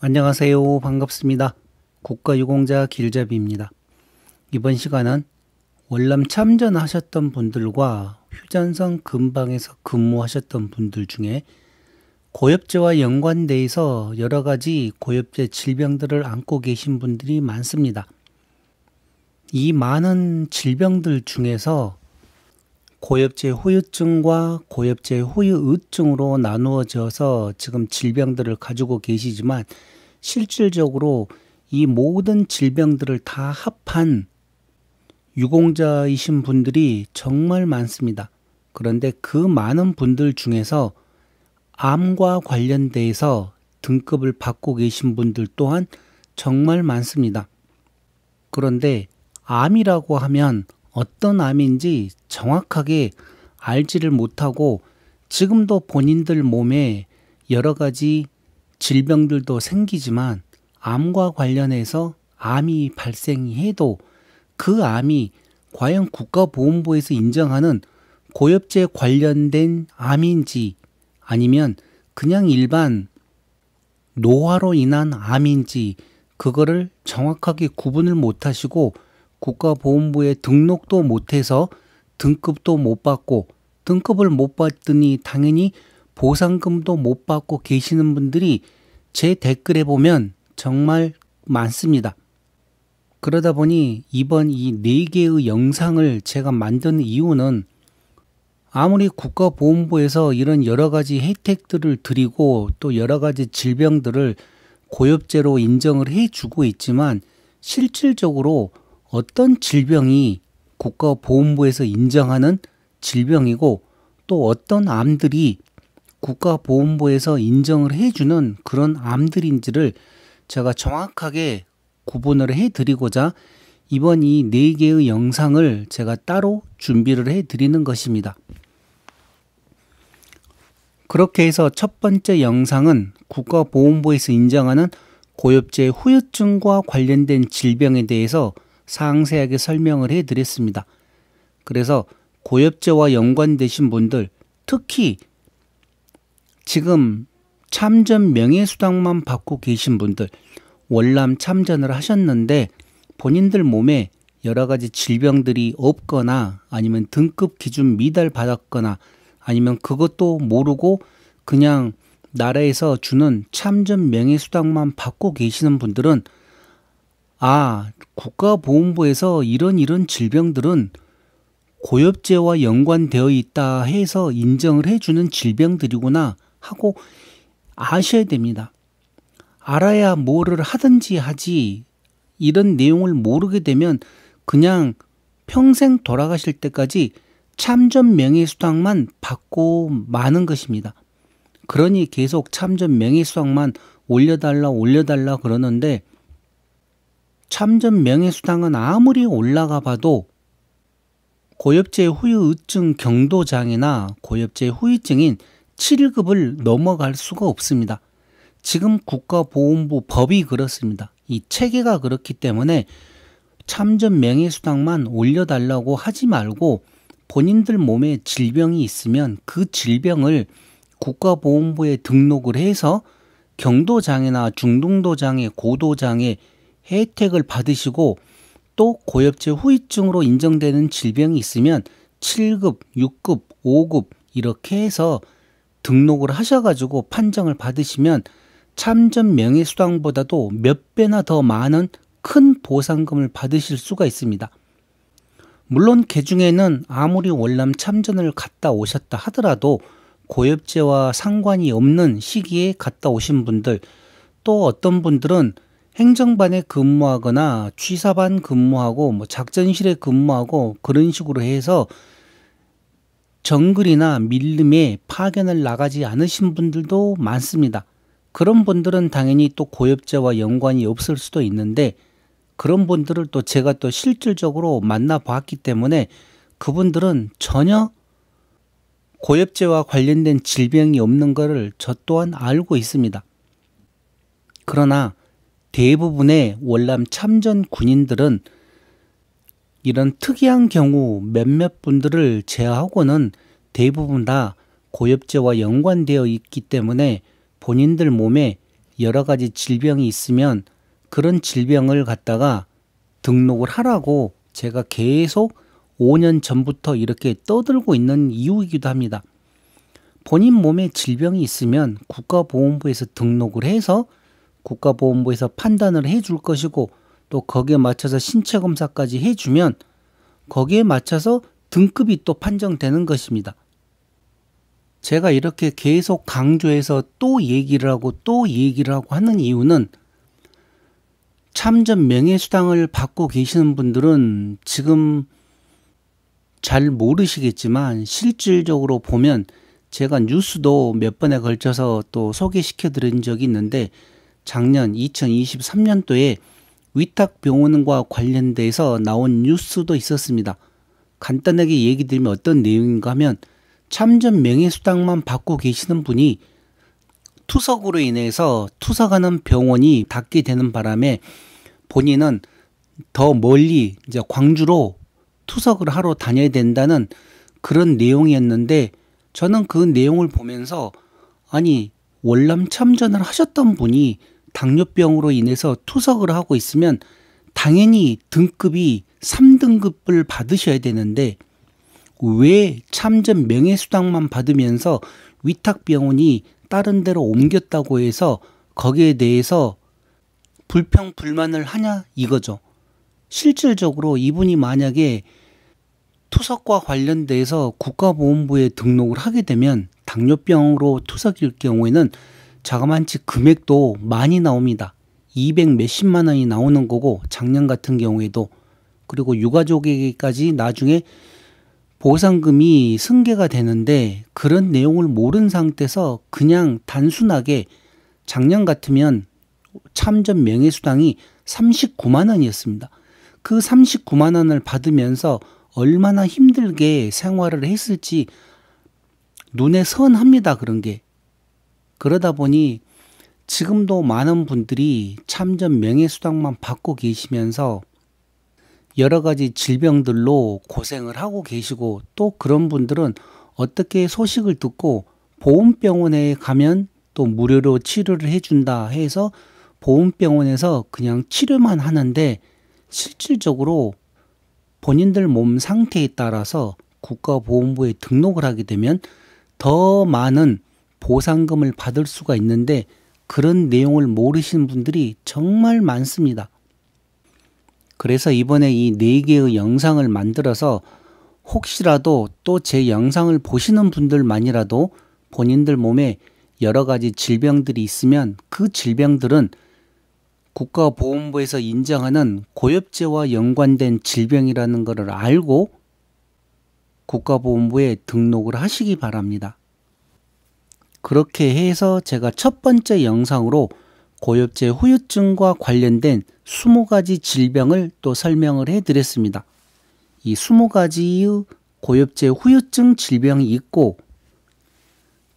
안녕하세요. 반갑습니다. 국가유공자 길잡이입니다. 이번 시간은 월남 참전하셨던 분들과 휴전선 근방에서 근무하셨던 분들 중에 고엽제와 연관돼서 여러 가지 고엽제 질병들을 앓고 계신 분들이 많습니다. 이 많은 질병들 중에서 고엽제 후유증과 고엽제 후유의증으로 나누어져서 지금 질병들을 가지고 계시지만 실질적으로 이 모든 질병들을 다 합한 유공자이신 분들이 정말 많습니다. 그런데 그 많은 분들 중에서 암과 관련돼서 등급을 받고 계신 분들 또한 정말 많습니다. 그런데 암이라고 하면 어떤 암인지 정확하게 알지를 못하고 지금도 본인들 몸에 여러 가지 질병들도 생기지만 암과 관련해서 암이 발생해도 그 암이 과연 국가보건부에서 인정하는 고엽제 관련된 암인지 아니면 그냥 일반 노화로 인한 암인지 그거를 정확하게 구분을 못하시고 국가보건부에 등록도 못해서 등급도 못 받고 등급을 못 받더니 당연히 보상금도 못 받고 계시는 분들이 제 댓글에 보면 정말 많습니다. 그러다 보니 이번 이 4개의 영상을 제가 만든 이유는 아무리 국가보건부에서 이런 여러 가지 혜택들을 드리고 또 여러 가지 질병들을 고엽제로 인정을 해주고 있지만 실질적으로 어떤 질병이 국가보건부에서 인정하는 질병이고 또 어떤 암들이 국가보건부에서 인정을 해주는 그런 암들인지를 제가 정확하게 구분을 해드리고자 이번 이 4개의 영상을 제가 따로 준비를 해드리는 것입니다. 그렇게 해서 첫 번째 영상은 국가보건부에서 인정하는 고엽제 후유증과 관련된 질병에 대해서 상세하게 설명을 해드렸습니다. 그래서 고엽제와 연관되신 분들, 특히 지금 참전 명예수당만 받고 계신 분들, 월남 참전을 하셨는데 본인들 몸에 여러 가지 질병들이 없거나 아니면 등급 기준 미달 받았거나 아니면 그것도 모르고 그냥 나라에서 주는 참전 명예수당만 받고 계시는 분들은 국가보건부에서 이런 질병들은 고엽제와 연관되어 있다 해서 인정을 해주는 질병들이구나 하고 아셔야 됩니다. 알아야 뭐를 하든지 하지 이런 내용을 모르게 되면 그냥 평생 돌아가실 때까지 참전 명예수당만 받고 마는 것입니다. 그러니 계속 참전 명예수당만 올려달라 그러는데 참전 명예수당은 아무리 올라가 봐도 고엽제 후유증 경도장애나 고엽제 후유증인 7급을 넘어갈 수가 없습니다. 지금 국가보건부 법이 그렇습니다. 이 체계가 그렇기 때문에 참전 명예수당만 올려달라고 하지 말고 본인들 몸에 질병이 있으면 그 질병을 국가보건부에 등록을 해서 경도장애나 중등도장애, 고도장애 혜택을 받으시고 또 고엽제 후유증으로 인정되는 질병이 있으면 7급, 6급, 5급 이렇게 해서 등록을 하셔가지고 판정을 받으시면 참전 명예수당보다도 몇 배나 더 많은 큰 보상금을 받으실 수가 있습니다. 물론 개중에는 아무리 월남 참전을 갔다 오셨다 하더라도 고엽제와 상관이 없는 시기에 갔다 오신 분들, 또 어떤 분들은 행정반에 근무하거나 취사반 근무하고 작전실에 근무하고 그런 식으로 해서 정글이나 밀림에 파견을 나가지 않으신 분들도 많습니다. 그런 분들은 당연히 또 고엽제와 연관이 없을 수도 있는데 그런 분들을 또 제가 또 실질적으로 만나봤기 때문에 그분들은 전혀 고엽제와 관련된 질병이 없는 것을 저 또한 알고 있습니다. 그러나 대부분의 월남 참전 군인들은 이런 특이한 경우 몇몇 분들을 제외하고는 대부분 다 고엽제와 연관되어 있기 때문에 본인들 몸에 여러 가지 질병이 있으면 그런 질병을 갖다가 등록을 하라고 제가 계속 5년 전부터 이렇게 떠들고 있는 이유이기도 합니다. 본인 몸에 질병이 있으면 국가보건부에서 등록을 해서 국가보건부에서 판단을 해줄 것이고, 또 거기에 맞춰서 신체검사까지 해주면 거기에 맞춰서 등급이 또 판정되는 것입니다. 제가 이렇게 계속 강조해서 또 얘기를 하고 또 얘기를 하고 하는 이유는, 참전 명예수당을 받고 계시는 분들은 지금 잘 모르시겠지만 실질적으로 보면 제가 뉴스도 몇 번에 걸쳐서 또 소개시켜 드린 적이 있는데, 작년 2023년도에 위탁병원과 관련돼서 나온 뉴스도 있었습니다. 간단하게 얘기 드리면 어떤 내용인가 하면, 참전 명예수당만 받고 계시는 분이 투석으로 인해서 투석하는 병원이 닫게 되는 바람에 본인은 더 멀리 이제 광주로 투석을 하러 다녀야 된다는 그런 내용이었는데, 저는 그 내용을 보면서 아니, 월남 참전을 하셨던 분이 당뇨병으로 인해서 투석을 하고 있으면 당연히 등급이 3등급을 받으셔야 되는데 왜 참전 명예수당만 받으면서 위탁병원이 다른 데로 옮겼다고 해서 거기에 대해서 불평 불만을 하냐 이거죠. 실질적으로 이분이 만약에 투석과 관련돼서 국가보건부에 등록을 하게 되면 당뇨병으로 투석일 경우에는 자그마치 금액도 많이 나옵니다. 200 몇십만 원이 나오는 거고, 작년 같은 경우에도. 그리고 유가족에게까지 나중에 보상금이 승계가 되는데, 그런 내용을 모르는 상태에서 그냥 단순하게 작년 같으면 참전 명예수당이 39만 원이었습니다. 그 39만 원을 받으면서 얼마나 힘들게 생활을 했을지 눈에 선합니다. 그런 게. 그러다 보니 지금도 많은 분들이 참전 명예수당만 받고 계시면서 여러 가지 질병들로 고생을 하고 계시고, 또 그런 분들은 어떻게 소식을 듣고 보험병원에 가면 또 무료로 치료를 해준다 해서 보험병원에서 그냥 치료만 하는데, 실질적으로 본인들 몸 상태에 따라서 국가보건부에 등록을 하게 되면 더 많은 보상금을 받을 수가 있는데, 그런 내용을 모르시는 분들이 정말 많습니다. 그래서 이번에 이 4개의 영상을 만들어서 혹시라도 또 제 영상을 보시는 분들만이라도 본인들 몸에 여러 가지 질병들이 있으면 그 질병들은 국가보건부에서 인정하는 고엽제와 연관된 질병이라는 것을 알고 국가보건부에 등록을 하시기 바랍니다. 그렇게 해서 제가 첫 번째 영상으로 고엽제 후유증과 관련된 20가지 질병을 또 설명을 해드렸습니다. 이 20가지의 고엽제 후유증 질병이 있고,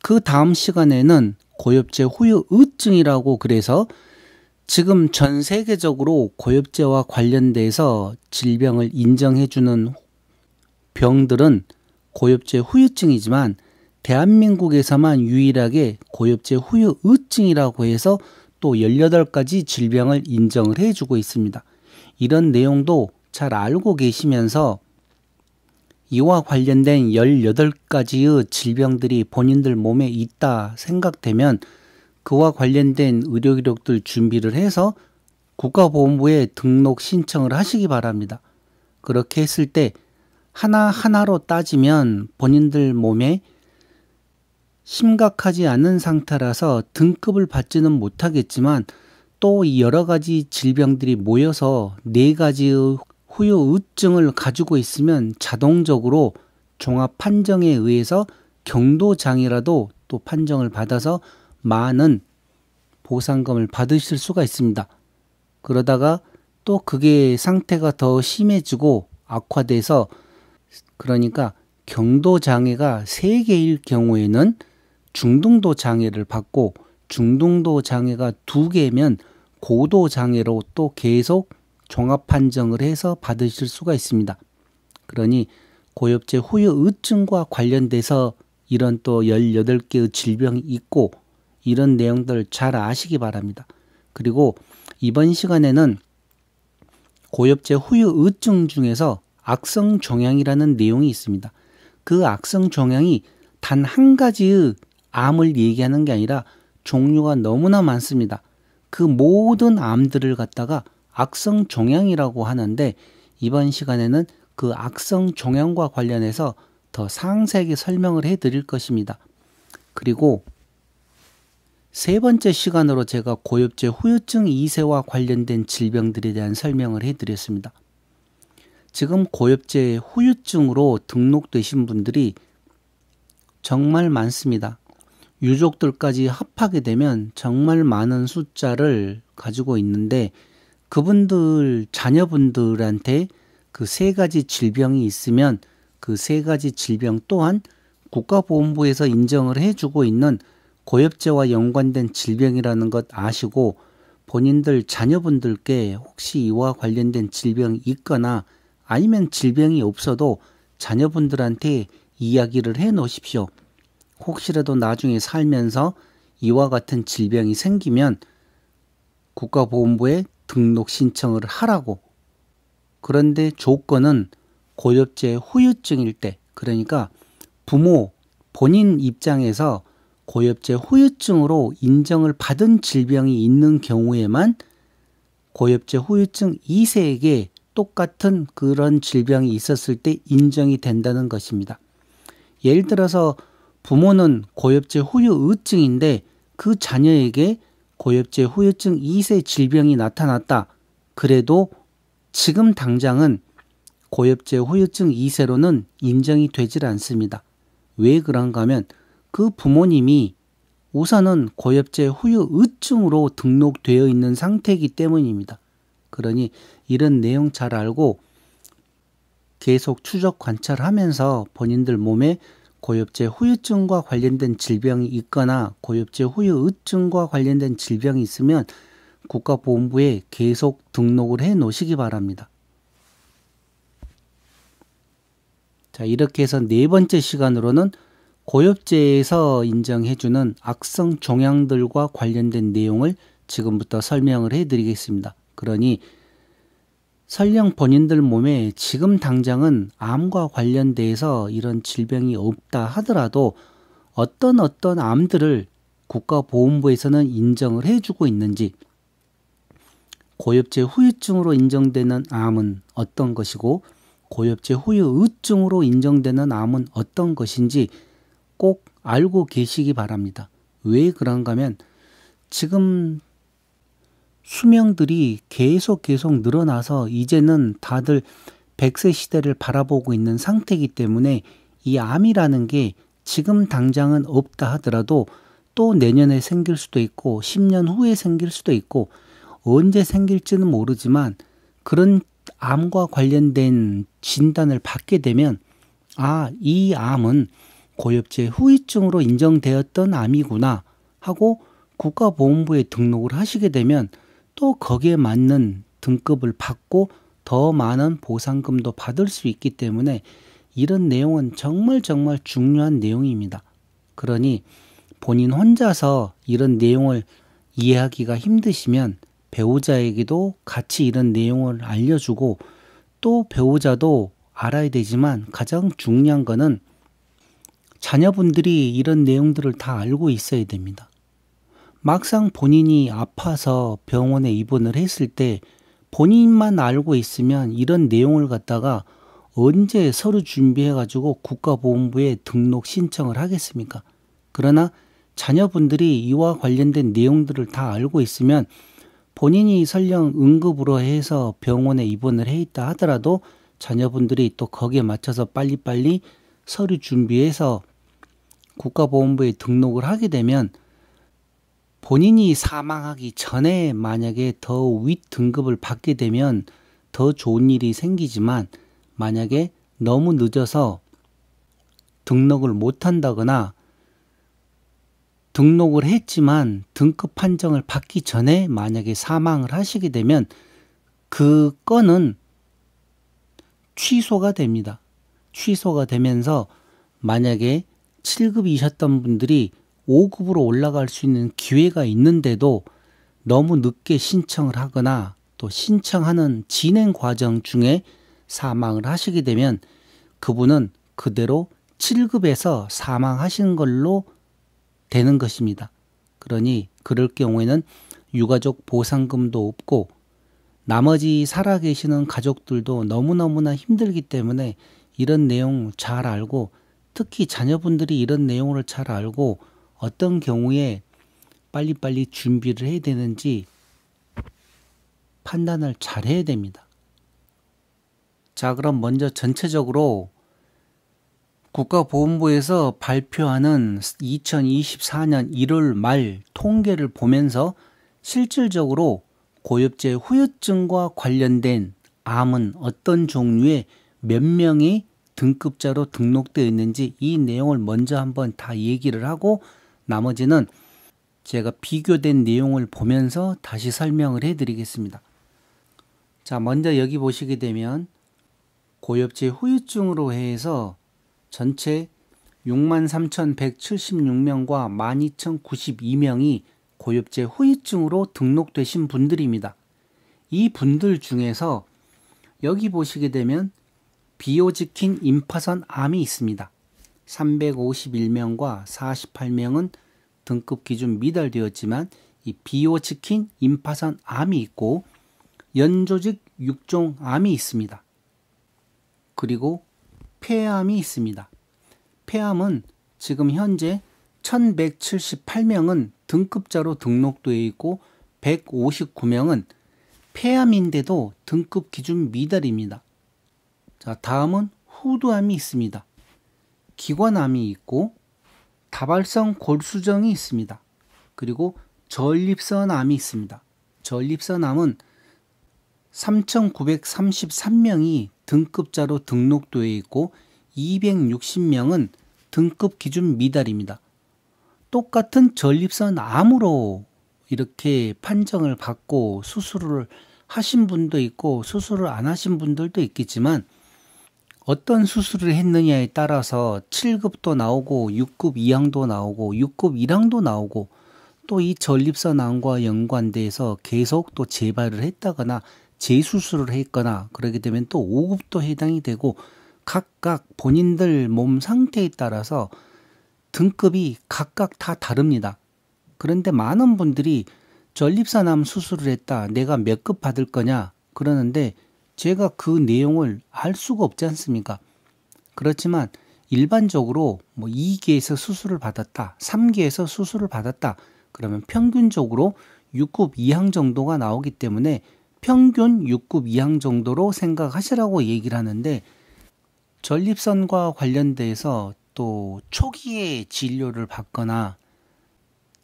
그 다음 시간에는 고엽제 후유의증이라고, 그래서 지금 전 세계적으로 고엽제와 관련돼서 질병을 인정해주는 병들은 고엽제 후유증이지만 대한민국에서만 유일하게 고엽제 후유의증이라고 해서 또 18가지 질병을 인정을 해주고 있습니다. 이런 내용도 잘 알고 계시면서 이와 관련된 18가지의 질병들이 본인들 몸에 있다 생각되면 그와 관련된 의료 기록들 준비를 해서 국가보건부에 등록 신청을 하시기 바랍니다. 그렇게 했을 때 하나하나로 따지면 본인들 몸에 심각하지 않은 상태라서 등급을 받지는 못하겠지만, 또 여러 가지 질병들이 모여서 4가지의 후유의증을 가지고 있으면 자동적으로 종합 판정에 의해서 경도장애라도 또 판정을 받아서 많은 보상금을 받으실 수가 있습니다. 그러다가 또 그게 상태가 더 심해지고 악화돼서, 그러니까 경도장애가 3개일 경우에는 중등도 장애를 받고, 중등도 장애가 2개면 고도 장애로 또 계속 종합 판정을 해서 받으실 수가 있습니다. 그러니 고엽제 후유의증과 관련돼서 이런 또 18개의 질병이 있고, 이런 내용들 잘 아시기 바랍니다. 그리고 이번 시간에는 고엽제 후유의증 중에서 악성종양이라는 내용이 있습니다. 그 악성종양이 단 한 가지의 암을 얘기하는 게 아니라 종류가 너무나 많습니다. 그 모든 암들을 갖다가 악성종양이라고 하는데 이번 시간에는 그 악성종양과 관련해서 더 상세하게 설명을 해드릴 것입니다. 그리고 세 번째 시간으로 제가 고엽제 후유증 2세와 관련된 질병들에 대한 설명을 해드렸습니다. 지금 고엽제 후유증으로 등록되신 분들이 정말 많습니다. 유족들까지 합하게 되면 정말 많은 숫자를 가지고 있는데 그분들 자녀분들한테 그 세 가지 질병이 있으면 그 세 가지 질병 또한 국가보건부에서 인정을 해주고 있는 고엽제와 연관된 질병이라는 것 아시고 본인들 자녀분들께 혹시 이와 관련된 질병이 있거나 아니면 질병이 없어도 자녀분들한테 이야기를 해 놓으십시오. 혹시라도 나중에 살면서 이와 같은 질병이 생기면 국가보건부에 등록 신청을 하라고. 그런데 조건은 고엽제 후유증일 때, 그러니까 부모, 본인 입장에서 고엽제 후유증으로 인정을 받은 질병이 있는 경우에만 고엽제 후유증 2세에게 똑같은 그런 질병이 있었을 때 인정이 된다는 것입니다. 예를 들어서 부모는 고엽제 후유의증인데 그 자녀에게 고엽제 후유증 2세 질병이 나타났다. 그래도 지금 당장은 고엽제 후유증 2세로는 인정이 되질 않습니다. 왜 그런가 하면 그 부모님이 우선은 고엽제 후유의증으로 등록되어 있는 상태이기 때문입니다. 그러니 이런 내용 잘 알고 계속 추적 관찰하면서 본인들 몸에 고엽제 후유증과 관련된 질병이 있거나 고엽제 후유의증과 관련된 질병이 있으면 국가보건부에 계속 등록을 해 놓으시기 바랍니다. 자, 이렇게 해서 네 번째 시간으로는 고엽제에서 인정해주는 악성 종양들과 관련된 내용을 지금부터 설명을 해드리겠습니다. 그러니 설령 본인들 몸에 지금 당장은 암과 관련돼서 이런 질병이 없다 하더라도 어떤 암들을 국가보건부에서는 인정을 해주고 있는지, 고엽제 후유증으로 인정되는 암은 어떤 것이고 고엽제 후유의증으로 인정되는 암은 어떤 것인지 꼭 알고 계시기 바랍니다. 왜 그런가 하면 지금 수명들이 계속 늘어나서 이제는 다들 100세 시대를 바라보고 있는 상태이기 때문에 이 암이라는 게 지금 당장은 없다 하더라도 또 내년에 생길 수도 있고 10년 후에 생길 수도 있고 언제 생길지는 모르지만 그런 암과 관련된 진단을 받게 되면 이 암은 고엽제 후유증으로 인정되었던 암이구나 하고 국가보건부에 등록을 하시게 되면 또 거기에 맞는 등급을 받고 더 많은 보상금도 받을 수 있기 때문에 이런 내용은 정말 중요한 내용입니다. 그러니 본인 혼자서 이런 내용을 이해하기가 힘드시면 배우자에게도 같이 이런 내용을 알려주고 또 배우자도 알아야 되지만 가장 중요한 거는 자녀분들이 이런 내용들을 다 알고 있어야 됩니다. 막상 본인이 아파서 병원에 입원을 했을 때 본인만 알고 있으면 이런 내용을 갖다가 언제 서류 준비해가지고 국가보건부에 등록 신청을 하겠습니까? 그러나 자녀분들이 이와 관련된 내용들을 다 알고 있으면 본인이 설령 응급으로 해서 병원에 입원을 해 있다 하더라도 자녀분들이 또 거기에 맞춰서 빨리빨리 서류 준비해서 국가보건부에 등록을 하게 되면 본인이 사망하기 전에 만약에 더 윗 등급을 받게 되면 더 좋은 일이 생기지만 만약에 너무 늦어서 등록을 못한다거나 등록을 했지만 등급 판정을 받기 전에 만약에 사망을 하시게 되면 그 건은 취소가 됩니다. 취소가 되면서 만약에 7급이셨던 분들이 5급으로 올라갈 수 있는 기회가 있는데도 너무 늦게 신청을 하거나 또 신청하는 진행 과정 중에 사망을 하시게 되면 그분은 그대로 7급에서 사망하시는 걸로 되는 것입니다. 그러니 그럴 경우에는 유가족 보상금도 없고 나머지 살아계시는 가족들도 너무너무나 힘들기 때문에 이런 내용 잘 알고 특히 자녀분들이 이런 내용을 잘 알고 어떤 경우에 빨리빨리 준비를 해야 되는지 판단을 잘 해야 됩니다. 자, 그럼 먼저 전체적으로 국가보훈부에서 발표하는 2024년 1월 말 통계를 보면서 실질적으로 고엽제 후유증과 관련된 암은 어떤 종류의 몇 명이 등급자로 등록되어 있는지 이 내용을 먼저 한번 다 얘기를 하고 나머지는 제가 비교된 내용을 보면서 다시 설명을 해드리겠습니다. 자, 먼저 여기 보시게 되면 고엽제 후유증으로 해서 전체 63,176명과 12,092명이 고엽제 후유증으로 등록되신 분들입니다. 이 분들 중에서 여기 보시게 되면 비호지킨 임파선 암이 있습니다. 351명과 48명은 등급 기준 미달되었지만 이 비호지킨 임파선 암이 있고 연조직 육종 암이 있습니다. 그리고 폐암이 있습니다. 폐암은 지금 현재 1178명은 등급자로 등록되어 있고 159명은 폐암인데도 등급 기준 미달입니다. 자, 다음은 후두암이 있습니다. 기관암이 있고 다발성 골수정이 있습니다. 그리고 전립선암이 있습니다. 전립선암은 3,933명이 등급자로 등록되어 있고 260명은 등급 기준 미달입니다. 똑같은 전립선암으로 이렇게 판정을 받고 수술을 하신 분도 있고 수술을 안 하신 분들도 있겠지만 어떤 수술을 했느냐에 따라서 7급도 나오고 6급 이항도 나오고 6급 1항도 나오고 또 이 전립선암과 연관돼서 계속 또 재발을 했다거나 재수술을 했거나 그러게 되면 또 5급도 해당이 되고 각각 본인들 몸 상태에 따라서 등급이 각각 다 다릅니다. 그런데 많은 분들이 전립선암 수술을 했다. 내가 몇 급 받을 거냐? 그러는데 제가 그 내용을 알 수가 없지 않습니까? 그렇지만 일반적으로 뭐 2기에서 수술을 받았다. 3기에서 수술을 받았다. 그러면 평균적으로 6급 이항 정도가 나오기 때문에 평균 6급 이항 정도로 생각하시라고 얘기를 하는데 전립선과 관련돼서 또 초기에 진료를 받거나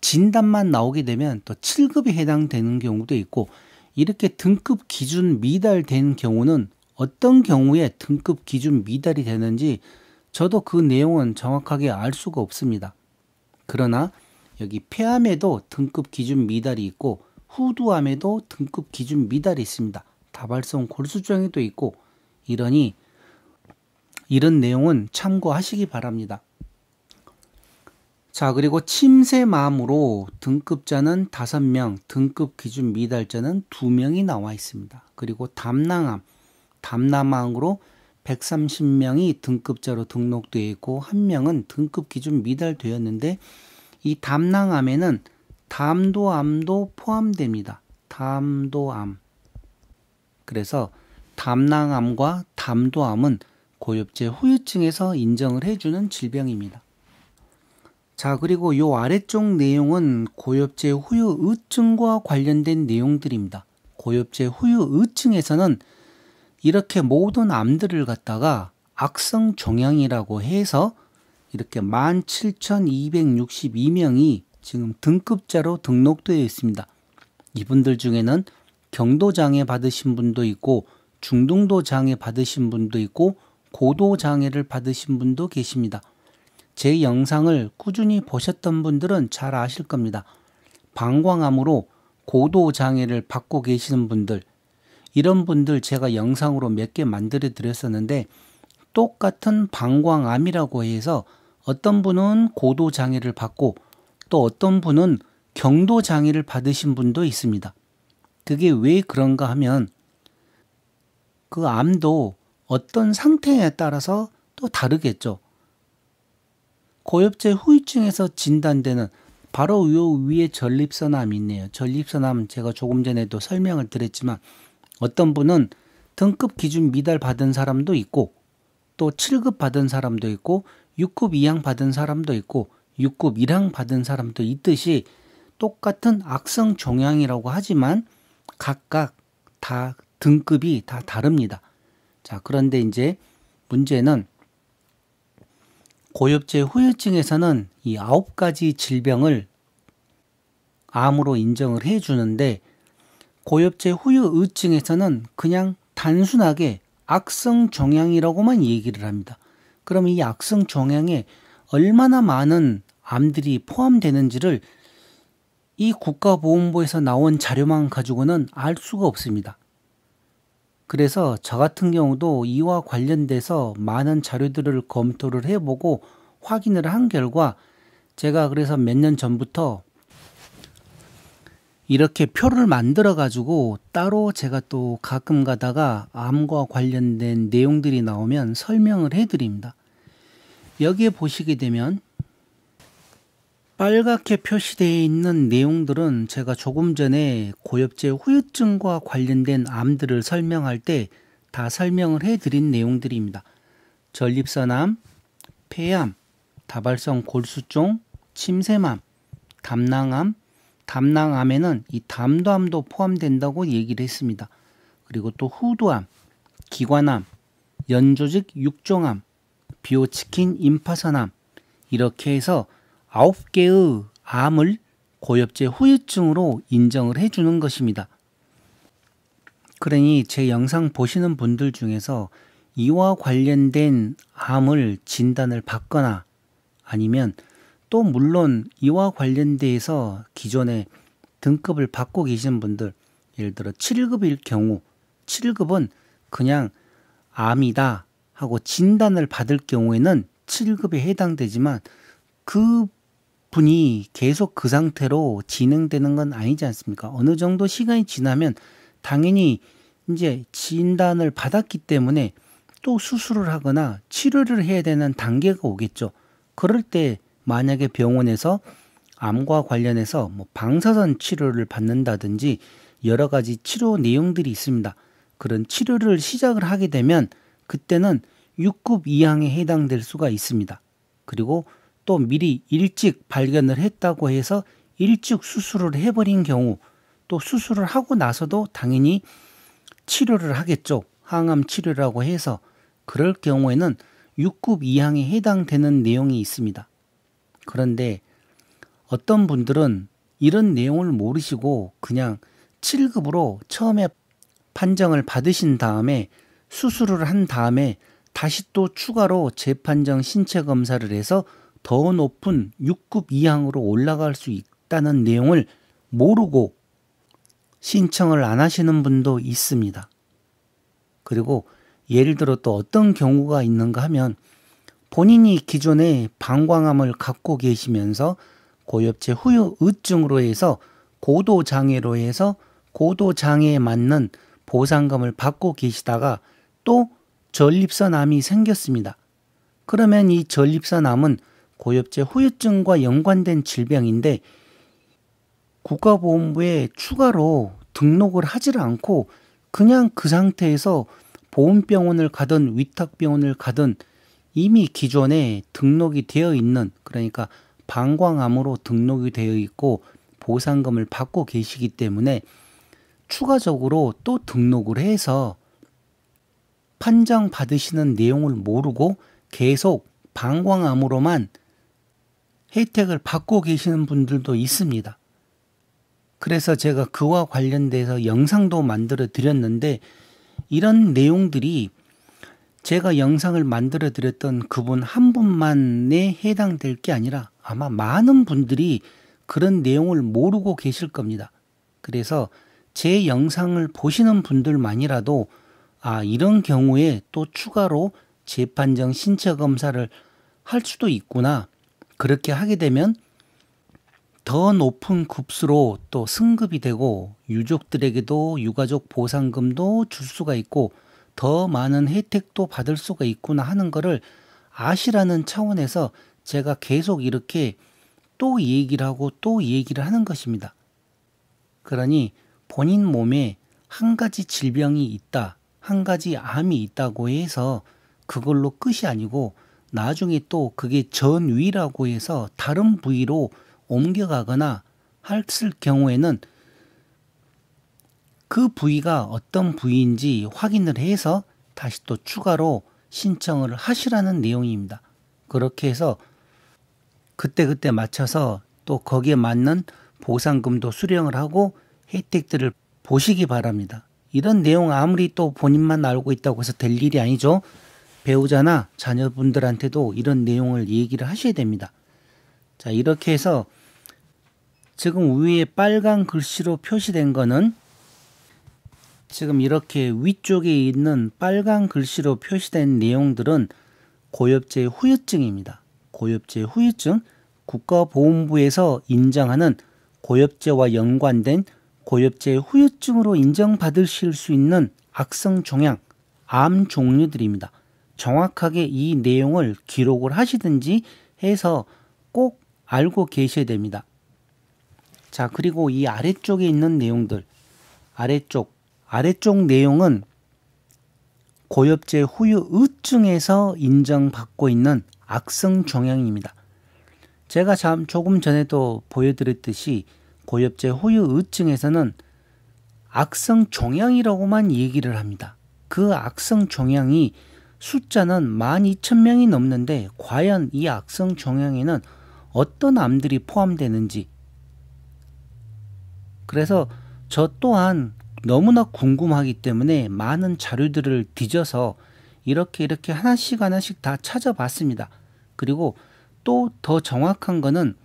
진단만 나오게 되면 또 7급에 해당되는 경우도 있고 이렇게 등급 기준 미달된 경우는 어떤 경우에 등급 기준 미달이 되는지 저도 그 내용은 정확하게 알 수가 없습니다. 그러나 여기 폐암에도 등급 기준 미달이 있고 후두암에도 등급 기준 미달이 있습니다. 다발성 골수정에도 있고 이러니 이런 내용은 참고하시기 바랍니다. 자, 그리고 침새암으로 등급자는 5명, 등급 기준 미달자는 2명이 나와 있습니다. 그리고 담낭암으로 130명이 등급자로 등록되어 있고 1명은 등급 기준 미달되었는데 이 담낭암에는 담도암도 포함됩니다. 담도암. 그래서 담낭암과 담도암은 고엽제 후유증에서 인정을 해주는 질병입니다. 자, 그리고 이 아래쪽 내용은 고엽제 후유증과 관련된 내용들입니다. 고엽제 후유증에서는 이렇게 모든 암들을 갖다가 악성 종양이라고 해서 이렇게 17,262명이 지금 등급자로 등록되어 있습니다. 이분들 중에는 경도장애 받으신 분도 있고 중등도 장애 받으신 분도 있고 고도 장애를 받으신 분도 계십니다. 제 영상을 꾸준히 보셨던 분들은 잘 아실 겁니다. 방광암으로 고도 장애를 받고 계시는 분들, 이런 분들 제가 영상으로 몇 개 만들어 드렸었는데 똑같은 방광암이라고 해서 어떤 분은 고도 장애를 받고 또 어떤 분은 경도 장애를 받으신 분도 있습니다. 그게 왜 그런가 하면 그 암도 어떤 상태에 따라서 또 다르겠죠. 고엽제 후유증에서 진단되는 바로 요 위에 전립선암이 있네요. 전립선암 제가 조금 전에도 설명을 드렸지만 어떤 분은 등급 기준 미달 받은 사람도 있고 또 7급 받은 사람도 있고 6급 이항 받은 사람도 있고 6급 1항 받은 사람도 있듯이 똑같은 악성 종양이라고 하지만 각각 다 등급이 다 다릅니다. 자, 그런데 이제 문제는 고엽제 후유증에서는 이 9가지 질병을 암으로 인정을 해주는데 고엽제 후유증에서는 그냥 단순하게 악성 종양이라고만 얘기를 합니다. 그럼 이 악성 종양에 얼마나 많은 암들이 포함되는지를 이 국가보건부에서 나온 자료만 가지고는 알 수가 없습니다. 그래서 저 같은 경우도 이와 관련돼서 많은 자료들을 검토를 해보고 확인을 한 결과 제가 그래서 몇 년 전부터 이렇게 표를 만들어 가지고 따로 제가 또 가끔 가다가 암과 관련된 내용들이 나오면 설명을 해드립니다. 여기에 보시게 되면 빨갛게 표시되어 있는 내용들은 제가 조금 전에 고엽제 후유증과 관련된 암들을 설명할 때 다 설명을 해드린 내용들입니다. 전립선암, 폐암, 다발성 골수종, 침샘암, 담낭암, 담낭암에는 이 담도암도 포함된다고 얘기를 했습니다. 그리고 또 후두암, 기관암, 연조직 육종암, 비오치킨 임파선암 이렇게 해서 9개의 암을 고엽제 후유증으로 인정을 해주는 것입니다. 그러니 제 영상 보시는 분들 중에서 이와 관련된 암을 진단을 받거나 아니면 또 물론 이와 관련돼서 기존에 등급을 받고 계신 분들 예를 들어 7급일 경우 7급은 그냥 암이다 하고 진단을 받을 경우에는 7급에 해당되지만 그 분이 계속 그 상태로 진행되는 건 아니지 않습니까? 어느 정도 시간이 지나면 당연히 이제 진단을 받았기 때문에 또 수술을 하거나 치료를 해야 되는 단계가 오겠죠. 그럴 때 만약에 병원에서 암과 관련해서 뭐 방사선 치료를 받는다든지 여러 가지 치료 내용들이 있습니다. 그런 치료를 시작을 하게 되면 그때는 6급 이항에 해당될 수가 있습니다. 그리고 또 미리 일찍 발견을 했다고 해서 일찍 수술을 해버린 경우 또 수술을 하고 나서도 당연히 치료를 하겠죠. 항암 치료라고 해서 그럴 경우에는 6급 이항에 해당되는 내용이 있습니다. 그런데 어떤 분들은 이런 내용을 모르시고 그냥 7급으로 처음에 판정을 받으신 다음에 수술을 한 다음에 다시 또 추가로 재판정 신체 검사를 해서 더 높은 6급 이항으로 올라갈 수 있다는 내용을 모르고 신청을 안 하시는 분도 있습니다. 그리고 예를 들어 또 어떤 경우가 있는가 하면 본인이 기존에 방광암을 갖고 계시면서 고엽제 후유증으로 해서 고도장애로 해서 고도장애에 맞는 보상금을 받고 계시다가 또 전립선암이 생겼습니다. 그러면 이 전립선암은 고엽제 후유증과 연관된 질병인데 국가보건부에 추가로 등록을 하지를 않고 그냥 그 상태에서 보훈병원을 가든 위탁병원을 가든 이미 기존에 등록이 되어 있는 그러니까 방광암으로 등록이 되어 있고 보상금을 받고 계시기 때문에 추가적으로 또 등록을 해서 판정 받으시는 내용을 모르고 계속 방광암으로만 혜택을 받고 계시는 분들도 있습니다. 그래서 제가 그와 관련돼서 영상도 만들어 드렸는데 이런 내용들이 제가 영상을 만들어 드렸던 그분 한 분만에 해당될 게 아니라 아마 많은 분들이 그런 내용을 모르고 계실 겁니다. 그래서 제 영상을 보시는 분들만이라도 이런 경우에 또 추가로 재판정 신체 검사를 할 수도 있구나. 그렇게 하게 되면 더 높은 급수로 또 승급이 되고 유족들에게도 유가족 보상금도 줄 수가 있고 더 많은 혜택도 받을 수가 있구나 하는 거를 아시라는 차원에서 제가 계속 이렇게 또 얘기를 하고 또 얘기를 하는 것입니다. 그러니 본인 몸에 한 가지 질병이 있다, 한 가지 암이 있다고 해서 그걸로 끝이 아니고 나중에 또 그게 전위라고 해서 다른 부위로 옮겨가거나 했을 경우에는 그 부위가 어떤 부위인지 확인을 해서 다시 또 추가로 신청을 하시라는 내용입니다. 그렇게 해서 그때그때 맞춰서 또 거기에 맞는 보상금도 수령을 하고 혜택들을 보시기 바랍니다. 이런 내용 아무리 또 본인만 알고 있다고 해서 될 일이 아니죠. 배우자나 자녀분들한테도 이런 내용을 얘기를 하셔야 됩니다. 자, 이렇게 해서 지금 위에 빨간 글씨로 표시된 거는 지금 이렇게 위쪽에 있는 빨간 글씨로 표시된 내용들은 고엽제 후유증입니다. 고엽제 후유증, 국가보훈부에서 인정하는 고엽제와 연관된 고엽제 후유증으로 인정받으실 수 있는 악성 종양, 암 종류들입니다. 정확하게 이 내용을 기록을 하시든지 해서 꼭 알고 계셔야 됩니다. 자, 그리고 이 아래쪽에 있는 내용들, 아래쪽 내용은 고엽제 후유증에서 인정받고 있는 악성 종양입니다. 제가 조금 전에도 보여드렸듯이 고엽제 후유증에서는 악성 종양이라고만 얘기를 합니다. 그 악성 종양이 숫자는 12,000명이 넘는데 과연 이 악성 종양에는 어떤 암들이 포함되는지, 그래서 저 또한 너무나 궁금하기 때문에 많은 자료들을 뒤져서 이렇게 하나씩 다 찾아봤습니다. 그리고 또 더 정확한 거는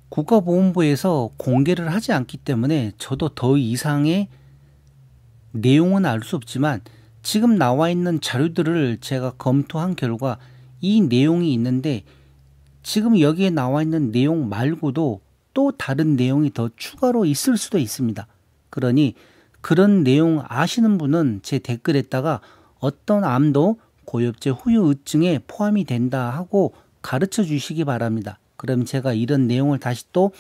국가보훈부에서 공개를 하지 않기 때문에 저도 더 이상의 내용은 알 수 없지만 지금 나와 있는 자료들을 제가 검토한 결과 이 내용이 있는데 지금 여기에 나와 있는 내용 말고도 또 다른 내용이 더 추가로 있을 수도 있습니다. 그러니 그런 내용 아시는 분은 제 댓글에다가 어떤 암도 고엽제 후유증에 포함이 된다 하고 가르쳐 주시기 바랍니다. 그럼 제가 이런 내용을 다시 또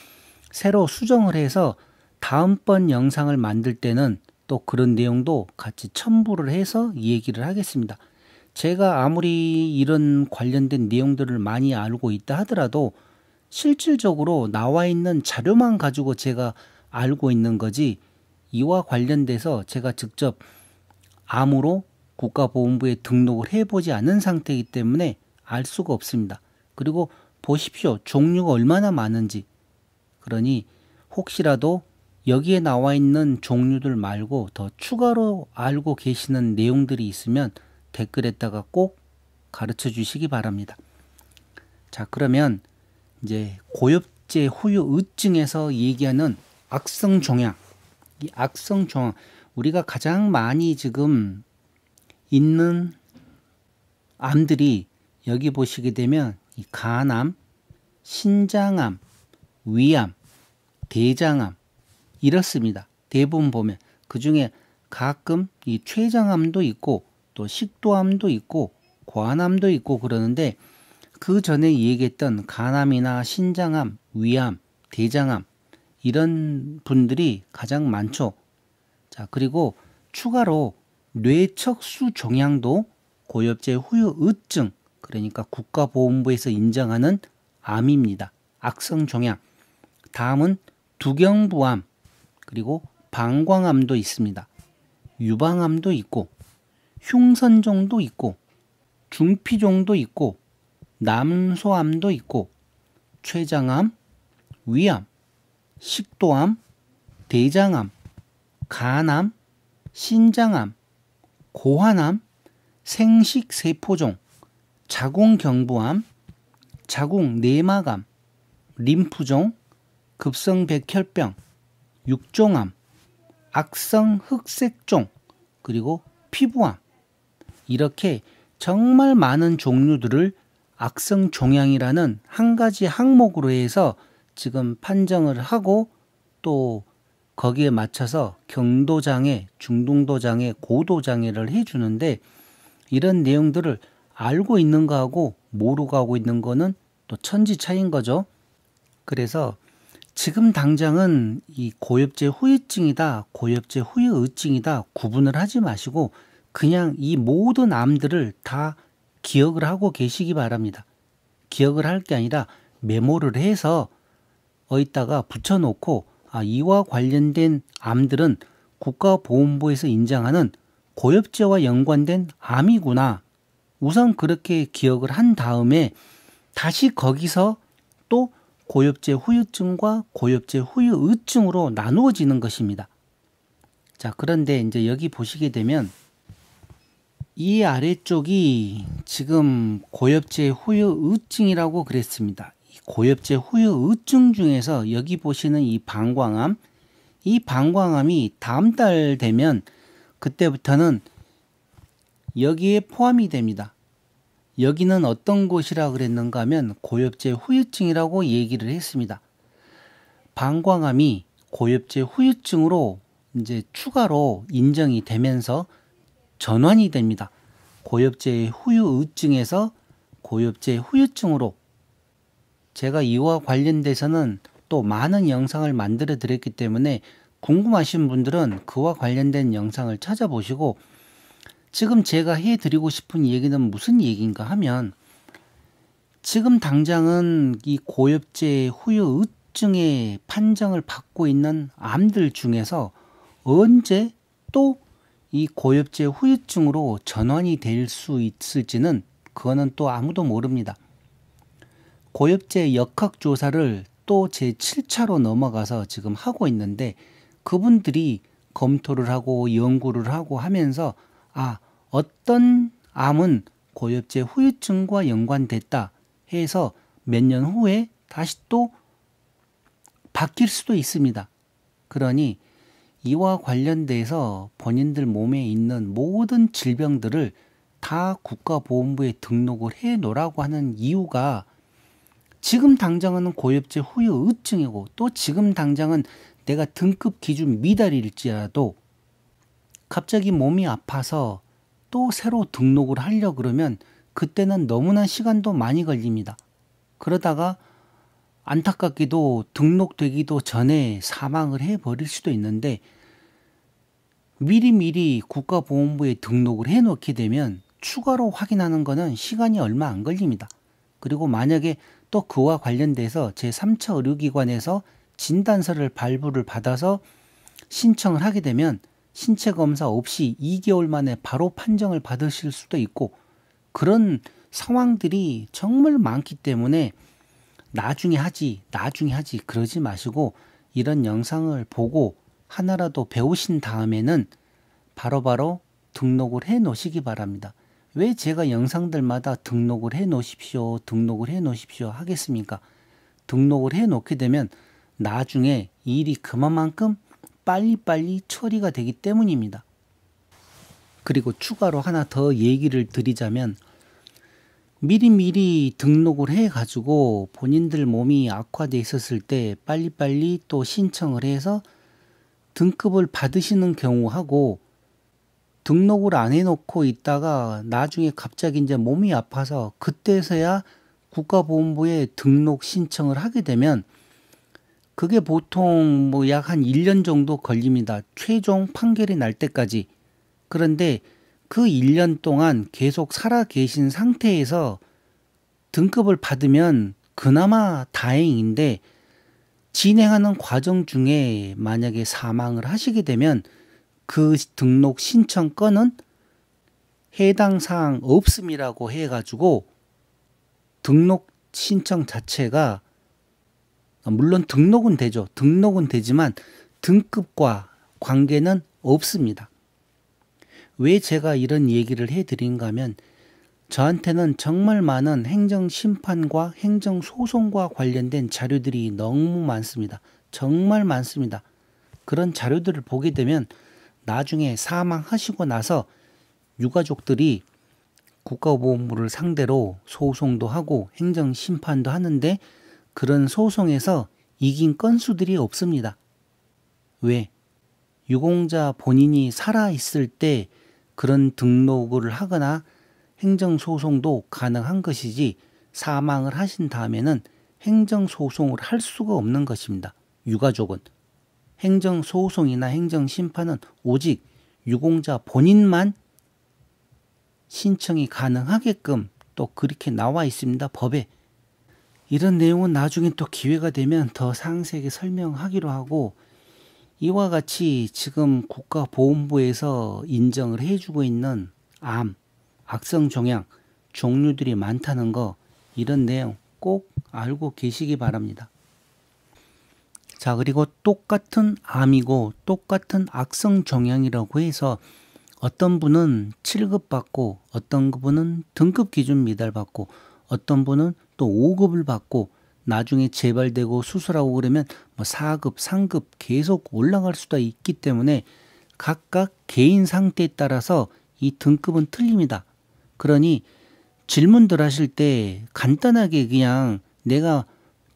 새로 수정을 해서 다음번 영상을 만들 때는 또 그런 내용도 같이 첨부를 해서 얘기를 하겠습니다. 제가 아무리 이런 관련된 내용들을 많이 알고 있다 하더라도 실질적으로 나와 있는 자료만 가지고 제가 알고 있는 거지 이와 관련돼서 제가 직접 암으로 국가보훈부에 등록을 해보지 않은 상태이기 때문에 알 수가 없습니다. 그리고 보십시오. 종류가 얼마나 많은지. 그러니 혹시라도 여기에 나와 있는 종류들 말고 더 추가로 알고 계시는 내용들이 있으면 댓글에다가 꼭 가르쳐 주시기 바랍니다. 자, 그러면 이제 고엽제 후유증에서 얘기하는 악성 종양. 이 악성 종양, 우리가 가장 많이 지금 있는 암들이 여기 보시게 되면 이 간암, 신장암, 위암, 대장암 이렇습니다. 대부분 보면 그 중에 가끔 이 췌장암도 있고 또 식도암도 있고 관암도 있고 그러는데 그 전에 얘기했던 간암이나 신장암, 위암, 대장암 이런 분들이 가장 많죠. 자, 그리고 추가로 뇌척수 종양도 고엽제 후유증, 그러니까 국가보훈부에서 인정하는 암입니다. 악성 종양. 다음은 두경부암, 그리고 방광암도 있습니다. 유방암도 있고 흉선종도 있고 중피종도 있고 남소암도 있고 췌장암, 위암, 식도암, 대장암, 간암, 신장암, 고환암, 생식세포종, 자궁경부암, 자궁내막암, 림프종, 급성백혈병, 육종암, 악성흑색종, 그리고 피부암, 이렇게 정말 많은 종류들을 악성종양이라는 한 가지 항목으로 해서 지금 판정을 하고 또 거기에 맞춰서 경도장애, 중등도장애, 고도장애를 해주는데 이런 내용들을 알고 있는 거하고 모르고 하고 있는 거는 또 천지 차이인 거죠. 그래서 지금 당장은 이 고엽제 후유증이다, 고엽제 후유의증이다 구분을 하지 마시고 그냥 이 모든 암들을 다 기억을 하고 계시기 바랍니다. 기억을 할 게 아니라 메모를 해서 어디다가 붙여놓고 이와 관련된 암들은 국가보건부에서 인정하는 고엽제와 연관된 암이구나. 우선 그렇게 기억을 한 다음에 다시 거기서 또 고엽제 후유증과 고엽제 후유의증으로 나누어지는 것입니다. 자, 그런데 이제 여기 보시게 되면 이 아래쪽이 지금 고엽제 후유의증이라고 그랬습니다. 이 고엽제 후유의증 중에서 여기 보시는 이 방광암, 이 방광암이 다음 달 되면 그때부터는 여기에 포함이 됩니다. 여기는 어떤 곳이라 그랬는가 하면 고엽제 후유증이라고 얘기를 했습니다. 방광암이 고엽제 후유증으로 이제 추가로 인정이 되면서 전환이 됩니다. 고엽제 후유의증에서 고엽제 후유증으로 제가 이와 관련돼서는 또 많은 영상을 만들어 드렸기 때문에 궁금하신 분들은 그와 관련된 영상을 찾아보시고 지금 제가 해드리고 싶은 얘기는 무슨 얘기인가 하면 지금 당장은 이 고엽제 후유의증의 판정을 받고 있는 암들 중에서 언제 또 이 고엽제 후유증으로 전환이 될 수 있을지는 그거는 또 아무도 모릅니다. 고엽제 역학조사를 또 제7차로 넘어가서 지금 하고 있는데 그분들이 검토를 하고 연구를 하고 하면서 어떤 암은 고엽제 후유증과 연관됐다 해서 몇 년 후에 다시 또 바뀔 수도 있습니다. 그러니 이와 관련돼서 본인들 몸에 있는 모든 질병들을 다 국가보건부에 등록을 해 놓으라고 하는 이유가 지금 당장은 고엽제 후유의증이고 또 지금 당장은 내가 등급 기준 미달일지라도 갑자기 몸이 아파서 또 새로 등록을 하려고 그러면 그때는 너무나 시간도 많이 걸립니다. 그러다가 안타깝게도 등록되기도 전에 사망을 해버릴 수도 있는데 미리미리 국가보건부에 등록을 해놓게 되면 추가로 확인하는 것은 시간이 얼마 안 걸립니다. 그리고 만약에 또 그와 관련돼서 제3차 의료기관에서 진단서를 발부를 받아서 신청을 하게 되면 신체 검사 없이 2개월 만에 바로 판정을 받으실 수도 있고 그런 상황들이 정말 많기 때문에 나중에 하지 그러지 마시고 이런 영상을 보고 하나라도 배우신 다음에는 바로바로 등록을 해 놓으시기 바랍니다. 왜 제가 영상들마다 등록을 해 놓으십시오 하겠습니까? 등록을 해 놓게 되면 나중에 일이 그만큼 빨리빨리 처리가 되기 때문입니다. 그리고 추가로 하나 더 얘기를 드리자면 미리미리 등록을 해가지고 본인들 몸이 악화돼 있었을 때 빨리빨리 또 신청을 해서 등급을 받으시는 경우하고 등록을 안 해놓고 있다가 나중에 갑자기 이제 몸이 아파서 그때서야 국가보건부에 등록 신청을 하게 되면 그게 보통 약 한 1년 정도 걸립니다. 최종 판결이 날 때까지. 그런데 그 1년 동안 계속 살아 계신 상태에서 등급을 받으면 그나마 다행인데 진행하는 과정 중에 만약에 사망을 하시게 되면 그 등록 신청 건은 해당 사항 없음이라고 해가지고 등록 신청 자체가 물론 등록은 되죠. 등록은 되지만 등급과 관계는 없습니다. 왜 제가 이런 얘기를 해드린가 하면 저한테는 정말 많은 행정심판과 행정소송과 관련된 자료들이 너무 많습니다. 정말 많습니다. 그런 자료들을 보게 되면 나중에 사망하시고 나서 유가족들이 국가보건부를 상대로 소송도 하고 행정심판도 하는데 그런 소송에서 이긴 건수들이 없습니다. 왜? 유공자 본인이 살아있을 때 그런 등록을 하거나 행정소송도 가능한 것이지 사망을 하신 다음에는 행정소송을 할 수가 없는 것입니다. 유가족은. 행정소송이나 행정심판은 오직 유공자 본인만 신청이 가능하게끔 또 그렇게 나와 있습니다. 법에. 이런 내용은 나중에 또 기회가 되면 더 상세하게 설명하기로 하고, 이와 같이 지금 국가보훈부에서 인정을 해주고 있는 암, 악성종양 종류들이 많다는 거, 이런 내용 꼭 알고 계시기 바랍니다. 자, 그리고 똑같은 암이고 똑같은 악성종양이라고 해서 어떤 분은 7급 받고 어떤 분은 등급 기준 미달 받고 어떤 분은 또 5급을 받고 나중에 재발되고 수술하고 그러면 뭐 4급, 3급 계속 올라갈 수도 있기 때문에 각각 개인 상태에 따라서 이 등급은 틀립니다. 그러니 질문들 하실 때 간단하게 그냥 내가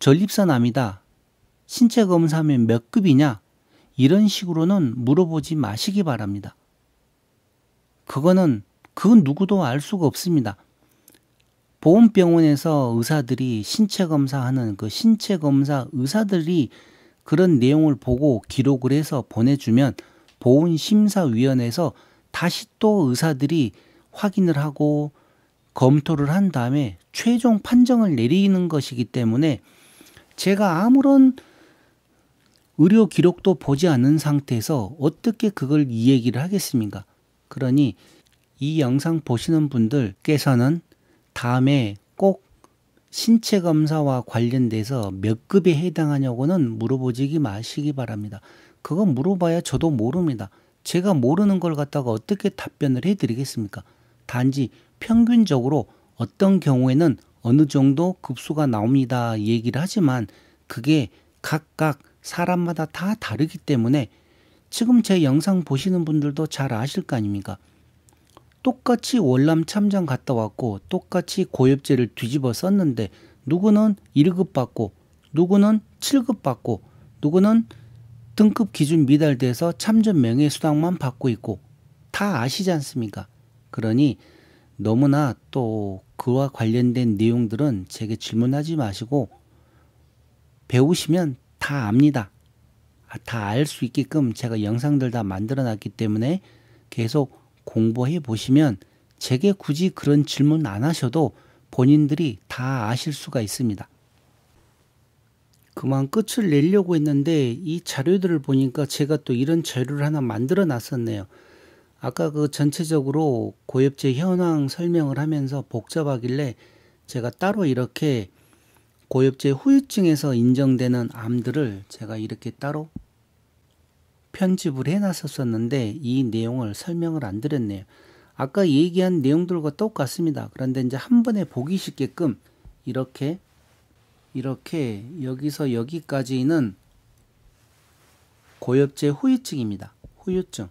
전립선암이다, 신체 검사하면 몇 급이냐, 이런 식으로는 물어보지 마시기 바랍니다. 그건 누구도 알 수가 없습니다. 보훈병원에서 의사들이 신체 검사하는 그 신체 검사 의사들이 그런 내용을 보고 기록을 해서 보내주면 보훈심사위원회에서 다시 또 의사들이 확인을 하고 검토를 한 다음에 최종 판정을 내리는 것이기 때문에 제가 아무런 의료 기록도 보지 않은 상태에서 어떻게 그걸 이 얘기를 하겠습니까? 그러니 이 영상 보시는 분들께서는 다음에 꼭 신체 검사와 관련돼서 몇 급에 해당하냐고는 물어보지 마시기 바랍니다. 그거 물어봐야 저도 모릅니다. 제가 모르는 걸 갖다가 어떻게 답변을 해드리겠습니까? 단지 평균적으로 어떤 경우에는 어느 정도 급수가 나옵니다 얘기를 하지만 그게 각각 사람마다 다 다르기 때문에 지금 제 영상 보시는 분들도 잘 아실 거 아닙니까? 똑같이 월남 참전 갔다 왔고 똑같이 고엽제를 뒤집어 썼는데 누구는 1급 받고 누구는 7급 받고 누구는 등급 기준 미달돼서 참전 명예수당만 받고 있고 다 아시지 않습니까? 그러니 너무나 또 그와 관련된 내용들은 제게 질문하지 마시고 배우시면 다 압니다. 다 알 수 있게끔 제가 영상들 다 만들어 놨기 때문에 계속 공부해 보시면 제게 굳이 그런 질문 안 하셔도 본인들이 다 아실 수가 있습니다. 그만 끝을 내려고 했는데 이 자료들을 보니까 제가 또 이런 자료를 하나 만들어 놨었네요. 아까 그 전체적으로 고엽제 현황 설명을 하면서 복잡하길래 제가 따로 이렇게 고엽제 후유증에서 인정되는 암들을 제가 이렇게 따로 편집을 해놨었는데 이 내용을 설명을 안 드렸네요. 아까 얘기한 내용들과 똑같습니다. 그런데 이제 한 번에 보기 쉽게끔 이렇게 여기서 여기까지는 고엽제 후유증입니다. 후유증.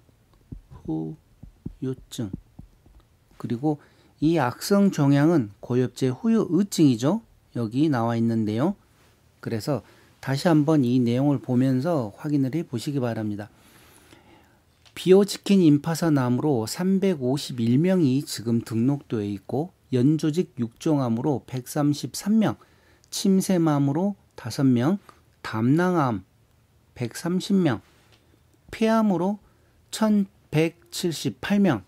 그리고 이 악성종양은 고엽제 후유증이죠. 여기 나와 있는데요. 그래서 다시 한번 이 내용을 보면서 확인을 해 보시기 바랍니다. 비오치킨 임파선암으로 351명이 지금 등록되어 있고 연조직 육종암으로 133명, 침샘암으로 5명, 담낭암 130명, 폐암으로 1178명,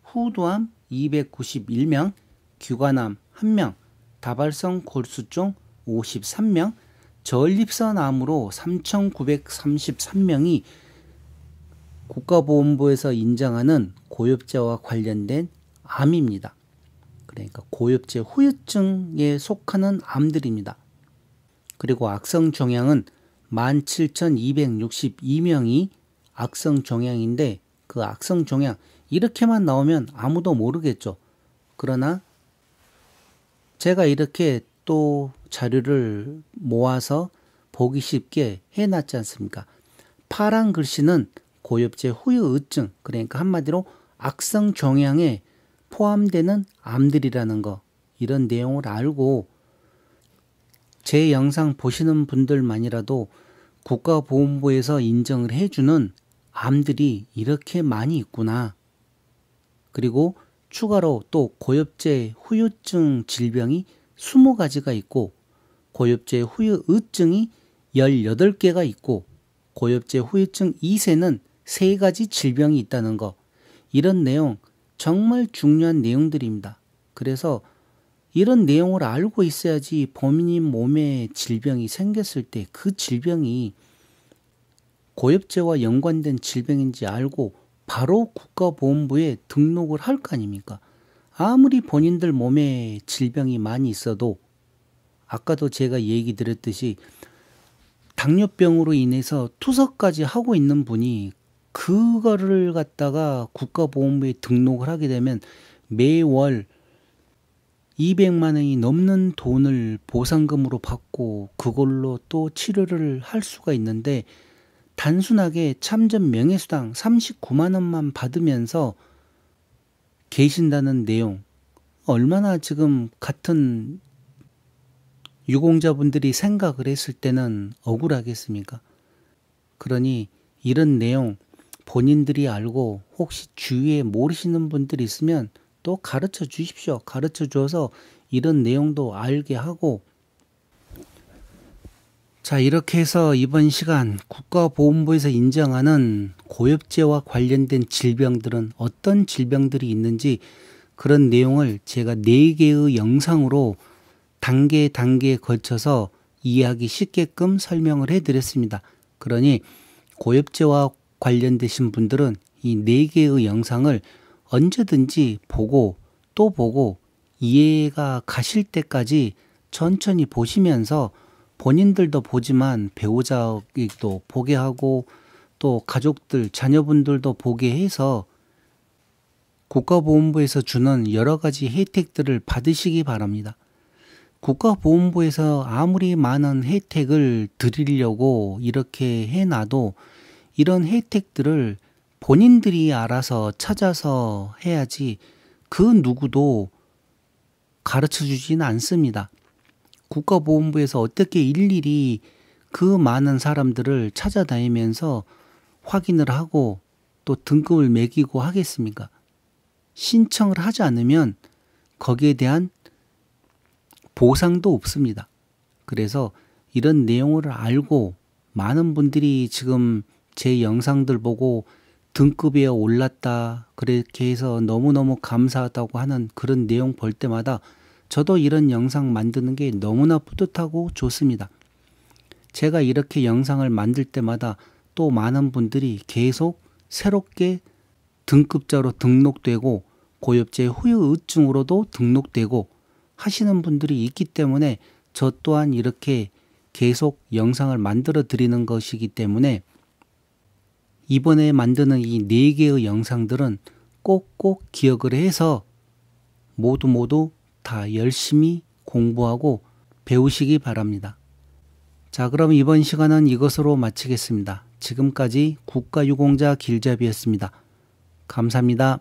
후두암 291명, 규관암 1명, 다발성 골수종 53명, 전립선암으로 3,933명이 국가보훈부에서 인정하는 고엽제와 관련된 암입니다. 그러니까 고엽제 후유증에 속하는 암들입니다. 그리고 악성종양은 17,262명이 악성종양인데 그 악성종양 이렇게만 나오면 아무도 모르겠죠. 그러나 제가 이렇게 또 자료를 모아서 보기 쉽게 해놨지 않습니까? 파란 글씨는 고엽제 후유증, 그러니까 한마디로 악성종양에 포함되는 암들이라는 거, 이런 내용을 알고 제 영상 보시는 분들만이라도 국가보훈부에서 인정을 해주는 암들이 이렇게 많이 있구나. 그리고 추가로 또 고엽제 후유증 질병이 20가지가 있고 고엽제 후유의증이 18개가 있고 고엽제 후유증 2세는 3가지 질병이 있다는 거. 이런 내용 정말 중요한 내용들입니다. 그래서 이런 내용을 알고 있어야지 본인 몸에 질병이 생겼을 때 그 질병이 고엽제와 연관된 질병인지 알고 바로 국가보훈부에 등록을 할 거 아닙니까? 아무리 본인들 몸에 질병이 많이 있어도 아까도 제가 얘기 드렸듯이 당뇨병으로 인해서 투석까지 하고 있는 분이 그거를 갖다가 국가보훈부에 등록을 하게 되면 매월 200만 원이 넘는 돈을 보상금으로 받고 그걸로 또 치료를 할 수가 있는데 단순하게 참전 명예수당 39만 원만 받으면서 계신다는 내용, 얼마나 지금 같은 유공자분들이 생각을 했을 때는 억울하겠습니까? 그러니 이런 내용 본인들이 알고 혹시 주위에 모르시는 분들이 있으면 또 가르쳐 주십시오. 가르쳐 줘서 이런 내용도 알게 하고. 자, 이렇게 해서 이번 시간 국가보훈부에서 인정하는 고엽제와 관련된 질병들은 어떤 질병들이 있는지 그런 내용을 제가 4개의 영상으로 단계에 걸쳐서 이해하기 쉽게끔 설명을 해드렸습니다. 그러니 고엽제와 관련되신 분들은 이 4개의 영상을 언제든지 보고 또 보고 이해가 가실 때까지 천천히 보시면서 본인들도 보지만 배우자도 보게 하고 또 가족들, 자녀분들도 보게 해서 국가보훈부에서 주는 여러 가지 혜택들을 받으시기 바랍니다. 국가보훈부에서 아무리 많은 혜택을 드리려고 이렇게 해놔도 이런 혜택들을 본인들이 알아서 찾아서 해야지 그 누구도 가르쳐 주지는 않습니다. 국가보훈부에서 어떻게 일일이 그 많은 사람들을 찾아다니면서 확인을 하고 또 등급을 매기고 하겠습니까? 신청을 하지 않으면 거기에 대한 보상도 없습니다. 그래서 이런 내용을 알고 많은 분들이 지금 제 영상들 보고 등급에 올랐다 그렇게 해서 너무너무 감사하다고 하는 그런 내용 볼 때마다 저도 이런 영상 만드는 게 너무나 뿌듯하고 좋습니다. 제가 이렇게 영상을 만들 때마다 또 많은 분들이 계속 새롭게 등급자로 등록되고 고엽제 후유의증으로도 등록되고 하시는 분들이 있기 때문에 저 또한 이렇게 계속 영상을 만들어 드리는 것이기 때문에 이번에 만드는 이 4개의 영상들은 꼭꼭 기억을 해서 모두 다 열심히 공부하고 배우시기 바랍니다. 자, 그럼 이번 시간은 이것으로 마치겠습니다. 지금까지 국가유공자 길잡이였습니다. 감사합니다.